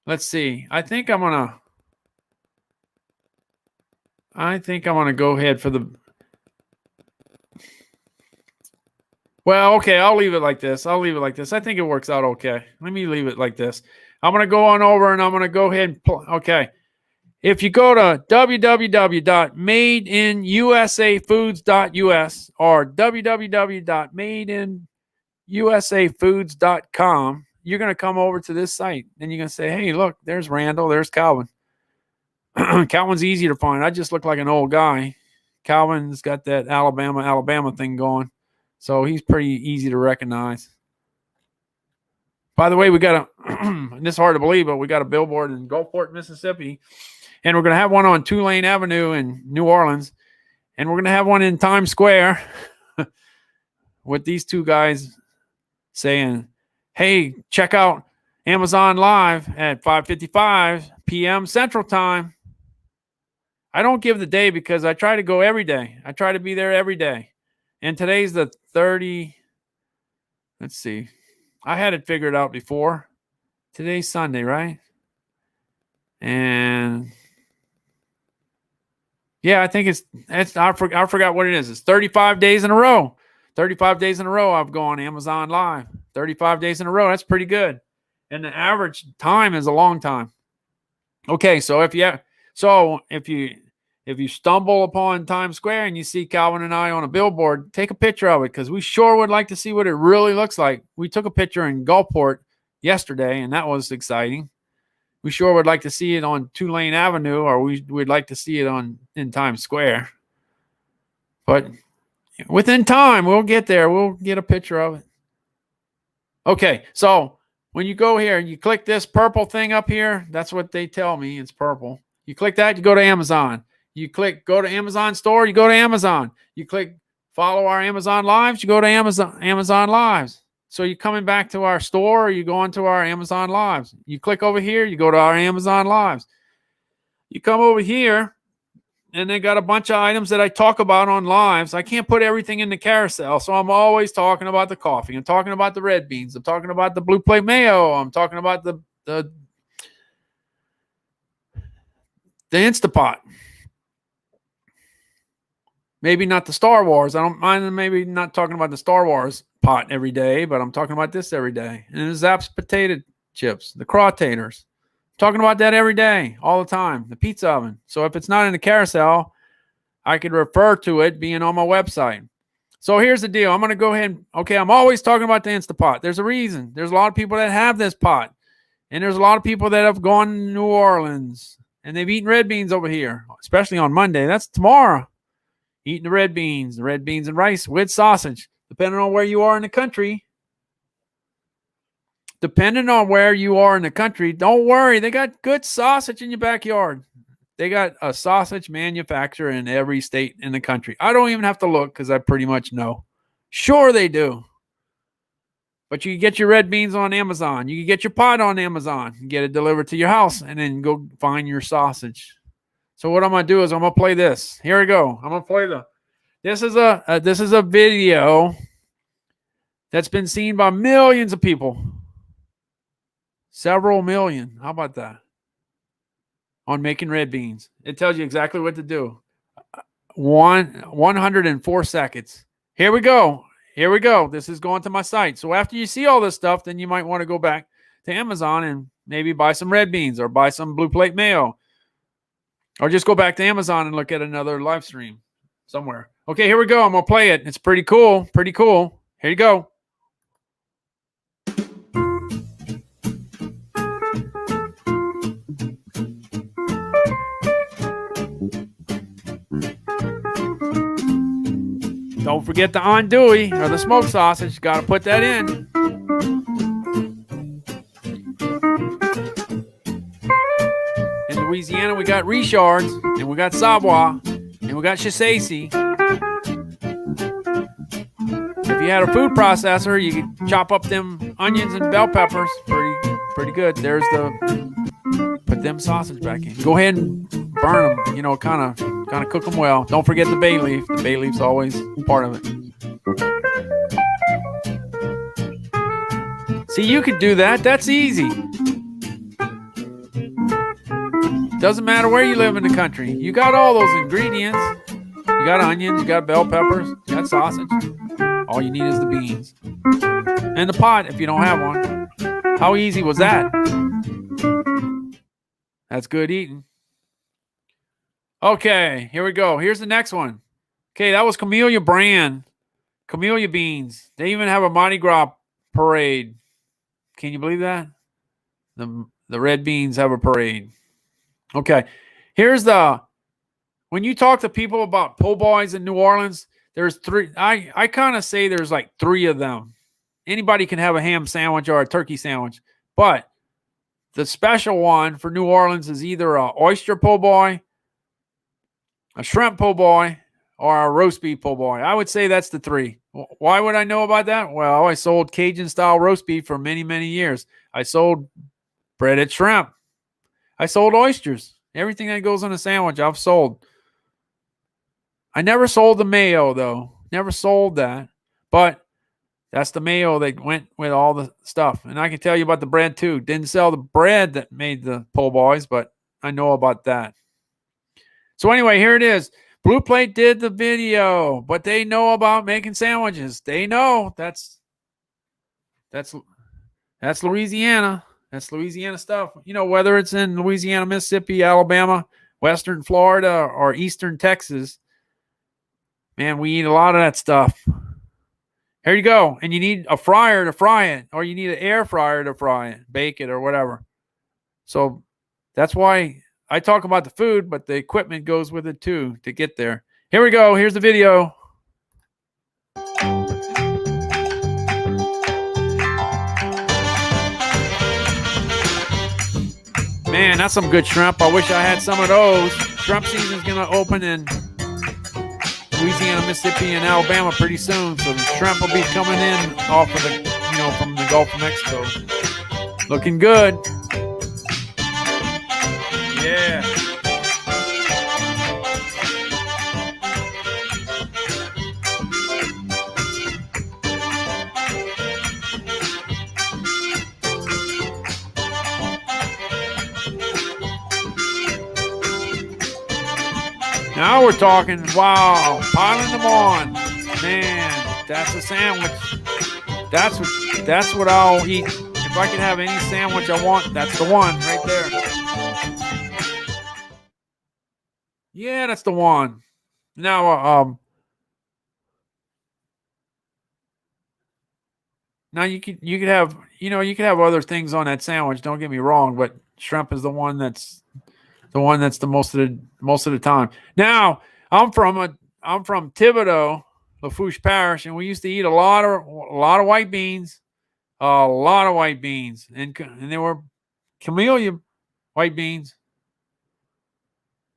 Let's see. I think I'm gonna go ahead for the. Well, okay, I'll leave it like this. I think it works out okay. Let me leave it like this. I'm going to go on over and I'm going to go ahead and okay. If you go to www.madeInUSAFoods.us or www.madeInUSAFoods.com, you're going to come over to this site and you're going to say, hey, look, there's Randall, there's Calvin. Calvin's easy to find. I just look like an old guy. Calvin's got that Alabama thing going. So he's pretty easy to recognize. By the way, we got and this is hard to believe, but we got a billboard in Gulfport, Mississippi. And we're going to have one on Tulane Avenue in New Orleans. And we're going to have one in Times Square with these two guys saying, hey, check out Amazon Live at 5:55 p.m. Central Time. I don't give the day because I try to go every day. I try to be there every day. And today's the 30. Let's see. I had it figured out before. Today's Sunday, right? And yeah, I think it's I forgot what it is. It's 35 days in a row. 35 days in a row I've gone Amazon Live. 35 days in a row. That's pretty good. And the average time is a long time. Okay, so if you stumble upon Times Square and you see Calvin and I on a billboard, take a picture of it because we sure would like to see what it really looks like. We took a picture in Gulfport yesterday, and that was exciting. We sure would like to see it on Tulane Avenue, or we'd like to see it in Times Square. But within time, we'll get there. We'll get a picture of it. Okay, so when you go here and you click this purple thing up here, that's what they tell me. It's purple. You click that, you go to Amazon. You click go to Amazon store, you go to Amazon. You click follow our Amazon Lives, you go to Amazon Lives. So you're coming back to our store, or you go into our Amazon Lives. You click over here, you go to our Amazon Lives. You come over here, and they got a bunch of items that I talk about on Lives. I can't put everything in the carousel, so I'm always talking about the coffee. I'm talking about the red beans. I'm talking about the Blue Plate Mayo. I'm talking about the The Instapot. Maybe not the Star Wars. I don't mind maybe not talking about the Star Wars pot every day, but I'm talking about this every day. And the Zapp's potato chips, the Crawtators. Talking about that every day, all the time. The pizza oven. So if it's not in the carousel, I could refer to it being on my website. So here's the deal. I'm going to go ahead and, okay, I'm always talking about the Instapot. There's a reason. There's a lot of people that have this pot. And there's a lot of people that have gone to New Orleans. And they've eaten red beans over here, especially on Monday. That's tomorrow. Eating the red beans and rice with sausage, depending on where you are in the country. Depending on where you are in the country, don't worry. They got good sausage in your backyard. They got a sausage manufacturer in every state in the country. I don't even have to look because I pretty much know. Sure they do. But you can get your red beans on Amazon. You can get your pot on Amazon and get it delivered to your house and then go find your sausage. So what I'm going to do is I'm going to play this. Here we go. I'm going to play this is a video that's been seen by millions of people. Several million. How about that? On making red beans. It tells you exactly what to do. 104 seconds. Here we go. Here we go. This is going to my site. So after you see all this stuff, then you might want to go back to Amazon and maybe buy some red beans or buy some Blue Plate mayo. Or just go back to Amazon and look at another live stream somewhere. Okay, here we go. I'm going to play it. It's pretty cool. Pretty cool. Here you go. Don't forget the andouille or the smoked sausage. Got to put that in. In Louisiana, we got Richards, and we got Savoie, and we got Chissacy. If you had a food processor, you could chop up them onions and bell peppers. Pretty good. There's put them sausage back in. Go ahead and burn them. You know, kind of cook them well. Don't forget the bay leaf. The bay leaf's always part of it. See, you could do that. That's easy. Doesn't matter where you live in the country. You got all those ingredients. You got onions, you got bell peppers, you got sausage. All you need is the beans. And the pot if you don't have one. How easy was that? That's good eating. Okay, here we go. Here's the next one. Okay, that was Camellia brand. Camellia beans. They even have a Mardi Gras parade. Can you believe that? The red beans have a parade. Okay, here's when you talk to people about po' boys in New Orleans, there's three. I kind of say there's like three of them. Anybody can have a ham sandwich or a turkey sandwich, but the special one for New Orleans is either a oyster po' boy, a shrimp po' boy, or a roast beef po' boy. I would say that's the three. Why would I know about that? Well, I sold Cajun-style roast beef for many, many years. I sold breaded shrimp. I sold oysters. Everything that goes on a sandwich, I've sold. I never sold the mayo, though. Never sold that. But that's the mayo that went with all the stuff. And I can tell you about the bread, too. Didn't sell the bread that made the po' boys, but I know about that. So anyway, here it is. Blue Plate did the video, but they know about making sandwiches. They know. That's Louisiana. That's Louisiana stuff. You know, whether it's in Louisiana, Mississippi, Alabama, Western Florida, or Eastern Texas, man, we eat a lot of that stuff. Here you go. And you need a fryer to fry it, or you need an air fryer to fry it, bake it, or whatever. So that's why I talk about the food, but the equipment goes with it too to get there. Here we go. Here's the video. Man, that's some good shrimp. I wish I had some of those. Shrimp season is going to open in Louisiana, Mississippi, and Alabama pretty soon. So the shrimp will be coming in off of the, from the Gulf of Mexico. Looking good. Yeah. Now we're talking. Wow, piling them on. Man, that's a sandwich. That's what I'll eat. If I can have any sandwich I want, that's the one right there. Yeah, that's the one. Now, now you could have you could have other things on that sandwich. Don't get me wrong, but shrimp is the one that's the most of the time. Now I'm from Thibodaux, Lafourche Parish, and we used to eat a lot of white beans, and they were camellia white beans.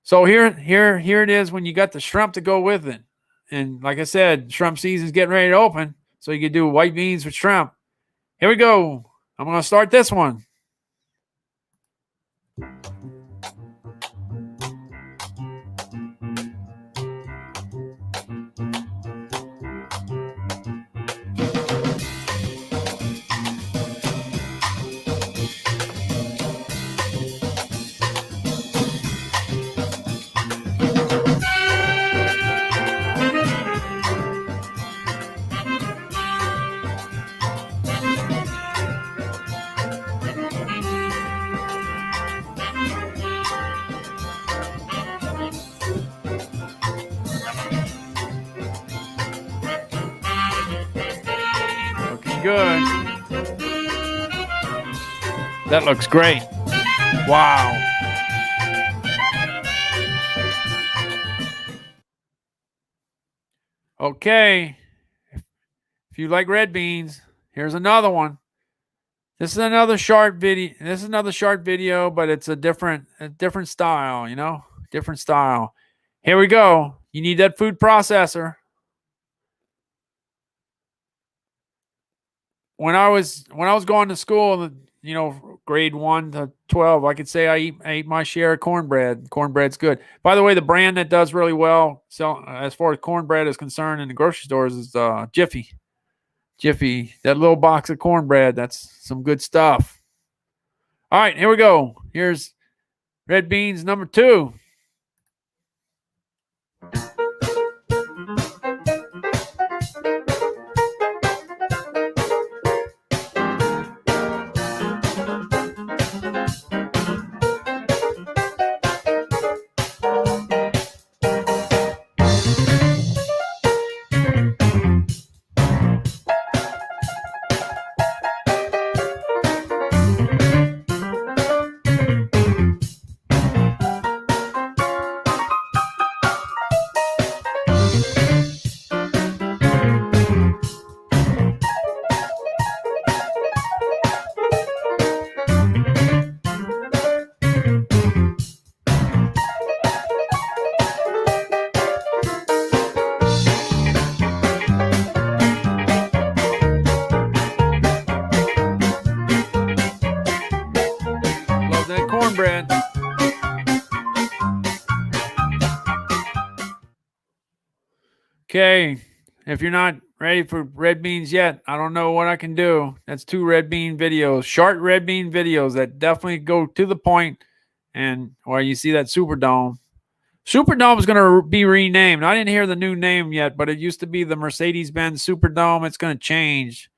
So here it is when you got the shrimp to go with it, and like I said, shrimp season's getting ready to open, so you can do white beans with shrimp. Here we go. I'm going to start this one. Good. That looks great. Wow. Okay. If you like red beans, here's another one. This is another short video. But it's a different style, different style. Here we go. You need that food processor. When I was going to school, grade 1 to 12, I could say I ate my share of cornbread. Cornbread's good. By the way, the brand that does really well as far as cornbread is concerned in the grocery stores is Jiffy. Jiffy, that little box of cornbread, that's some good stuff. All right, here we go. Here's red beans number 2. Cornbread. Okay, if you're not ready for red beans yet, I don't know what I can do. That's 2 red bean videos, short red bean videos that definitely go to the point, and where you see that Superdome. Superdome is going to be renamed. I didn't hear the new name yet, but it used to be the Mercedes-Benz Superdome. It's going to change.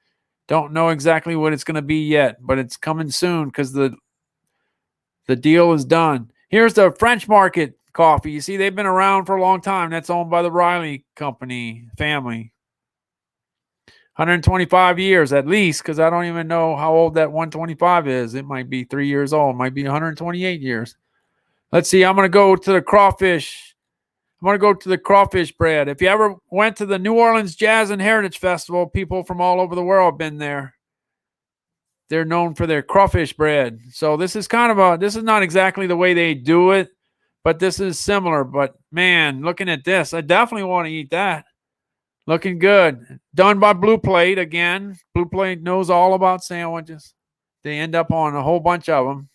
Don't know exactly what it's going to be yet, but it's coming soon because the deal is done. Here's the French Market coffee. You see, they've been around for a long time. That's owned by the Riley Company family. 125 years at least, because I don't even know how old that 125 is. It might be 3 years old. It might be 128 years. Let's see. I'm going to go to the crawfish. I'm going to go to the crawfish bread. If you ever went to the New Orleans Jazz and Heritage Festival, people from all over the world have been there. They're known for their crawfish bread. So this is this is not exactly the way they do it, but this is similar. But man, looking at this, I definitely want to eat that. Looking good. Done by Blue Plate again. Blue Plate knows all about sandwiches. They end up on a whole bunch of them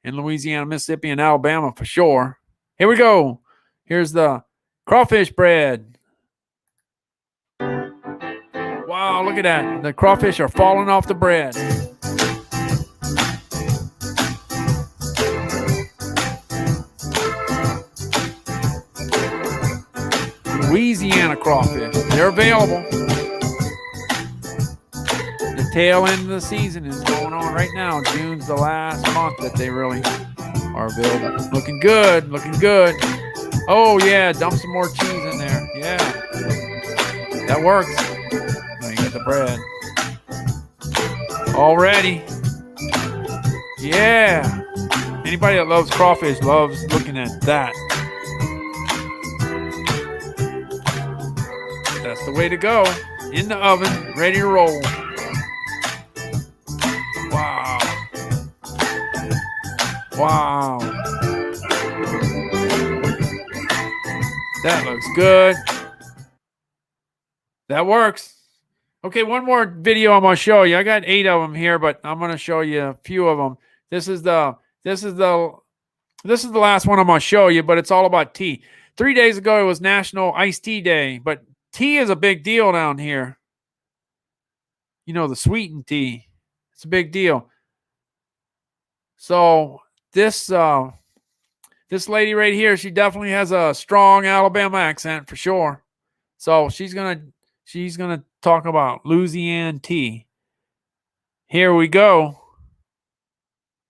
in Louisiana, Mississippi, and Alabama for sure. Here we go. Here's the crawfish bread. Wow, look at that. The crawfish are falling off the bread. Louisiana crawfish. They're available. The tail end of the season is going on right now. June's the last month that they really are available. Looking good, looking good. Oh yeah, dump some more cheese in there. Yeah, that works. Now you got the bread. All ready. Yeah. Anybody that loves crawfish loves looking at that. That's the way to go. In the oven, ready to roll. Wow. Wow. That looks good. That works. Okay, one more video I'm going to show you. I got 8 of them here, but I'm going to show you a few of them. This is the last one I'm going to show you, but it's all about tea. 3 days ago, it was National Iced Tea Day, but tea is a big deal down here. You know, the sweetened tea. It's a big deal. So this lady right here, she definitely has a strong Alabama accent for sure. So she's gonna talk about Louisiana tea. Here we go.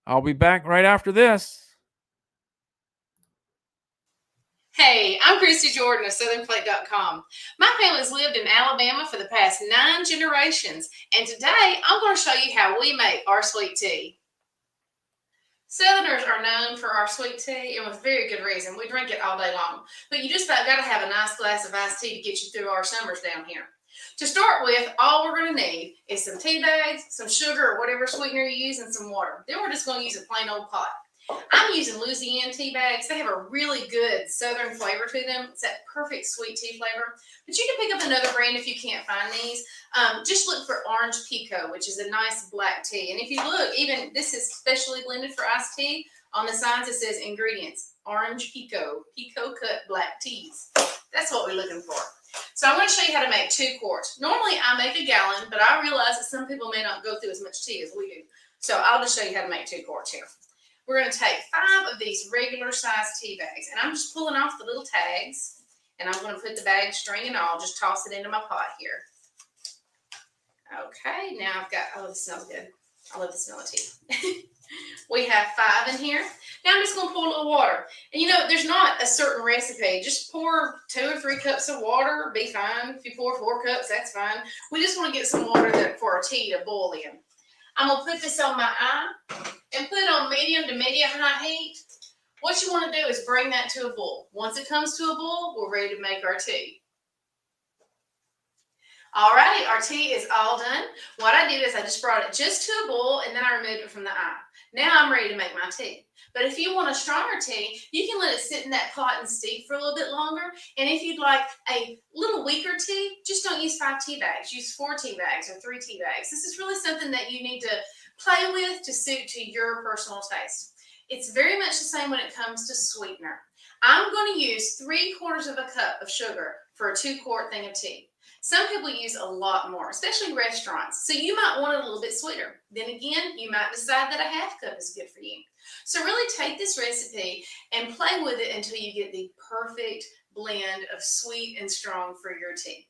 I'll be back right after this. Hey, I'm Christy Jordan of SouthernPlate.com. My family's lived in Alabama for the past 9 generations, and today I'm going to show you how we make our sweet tea. Southerners are known for our sweet tea, and with very good reason. We drink it all day long, but you just about got to have a nice glass of iced tea to get you through our summers down here. To start with, all we're going to need is some tea bags, some sugar or whatever sweetener you use, and some water. Then we're just going to use a plain old pot. I'm using Louisiana tea bags. They have a really good southern flavor to them. It's that perfect sweet tea flavor. But you can pick up another brand if you can't find these. Just look for Orange Pekoe, which is a nice black tea. And if you look, even this is specially blended for iced tea. On the signs it says ingredients, Orange Pekoe, Pekoe cut black teas. That's what we're looking for. So I'm going to show you how to make 2 quarts. Normally I make a gallon, but I realize that some people may not go through as much tea as we do. So I'll just show you how to make 2 quarts here. We're going to take 5 of these regular size tea bags, and I'm just pulling off the little tags, and I'm going to put the bag string and all, just toss it into my pot here. Okay, now I've got, oh, this smells good. I love the smell of tea. We have 5 in here. Now I'm just going to pour a little water. And you know, there's not a certain recipe. Just pour 2 or 3 cups of water, be fine. If you pour 4 cups, that's fine. We just want to get some water for our tea to boil in. I'm going to put this on my eye and put it on medium to medium-high heat. What you want to do is bring that to a boil. Once it comes to a boil, we're ready to make our tea. All right, our tea is all done. What I did is I just brought it just to a boil and then I removed it from the eye. Now I'm ready to make my tea. But if you want a stronger tea, you can let it sit in that pot and steep for a little bit longer. And if you'd like a little weaker tea, just don't use 5 tea bags. Use 4 tea bags or 3 tea bags. This is really something that you need to play with to suit to your personal taste. It's very much the same when it comes to sweetener. I'm going to use 3/4 of a cup of sugar for a 2-quart thing of tea. Some people use a lot more, especially restaurants. So you might want it a little bit sweeter. Then again, you might decide that a 1/2 cup is good for you. So really take this recipe and play with it until you get the perfect blend of sweet and strong for your tea.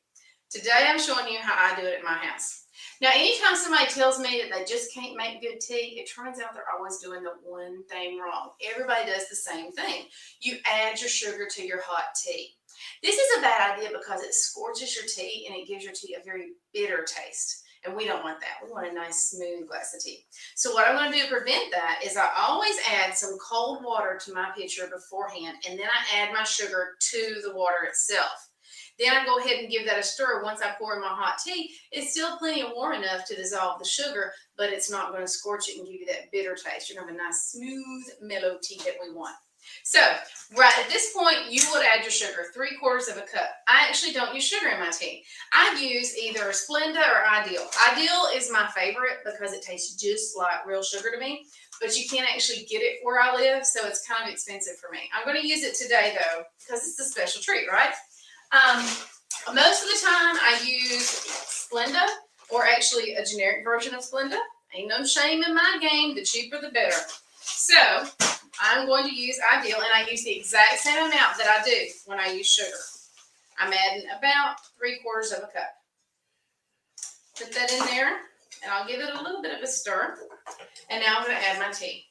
Today I'm showing you how I do it at my house. Now, anytime somebody tells me that they just can't make good tea, it turns out they're always doing the one thing wrong. Everybody does the same thing. You add your sugar to your hot tea. This is a bad idea because it scorches your tea and it gives your tea a very bitter taste. And we don't want that. We want a nice smooth glass of tea. So what I'm going to do to prevent that is I always add some cold water to my pitcher beforehand, and then I add my sugar to the water itself. Then I go ahead and give that a stir. Once I pour in my hot tea, it's still plenty warm enough to dissolve the sugar, but it's not going to scorch it and give you that bitter taste. You're going to have a nice, smooth, mellow tea that we want. So, right at this point, you would add your sugar, 3/4 of a cup. I actually don't use sugar in my tea. I use either Splenda or Ideal. Ideal is my favorite because it tastes just like real sugar to me, but you can't actually get it where I live, so it's kind of expensive for me. I'm going to use it today, though, because it's a special treat, right? Most of the time, I use Splenda, or actually a generic version of Splenda. Ain't no shame in my game. The cheaper, the better. So, I'm going to use Ideal, and I use the exact same amount that I do when I use sugar. I'm adding about 3/4 of a cup. Put that in there, and I'll give it a little bit of a stir. And now I'm going to add my tea.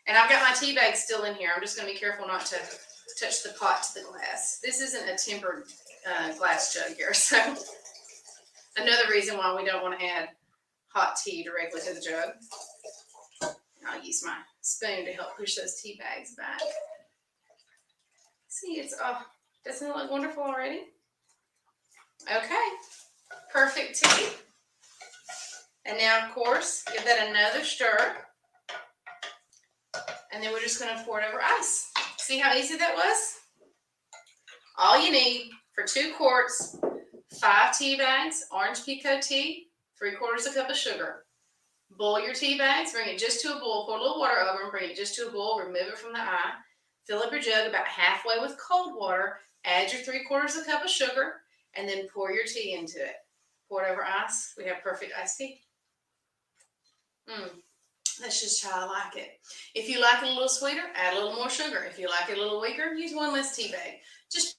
And I've got my tea bag still in here. I'm just going to be careful not to touch the pot to the glass. This isn't a tempered glass jug here, so another reason why we don't want to add hot tea directly to the jug. I'll use my spoon to help push those tea bags back. See, doesn't it look wonderful already? Okay, perfect tea. And now, of course, give that another stir. And then we're just going to pour it over ice. See how easy that was? All you need for 2 quarts, 5 tea bags, orange pekoe tea, 3/4 cup of sugar. Boil your tea bags, bring it just to a boil, pour a little water over them, bring it just to a boil, remove it from the eye. Fill up your jug about halfway with cold water, add your 3/4 cup of sugar, and then pour your tea into it. Pour it over ice. We have perfect iced tea. That's just how I like it. If you like it a little sweeter, add a little more sugar. If you like it a little weaker, use 1 less tea bag. Just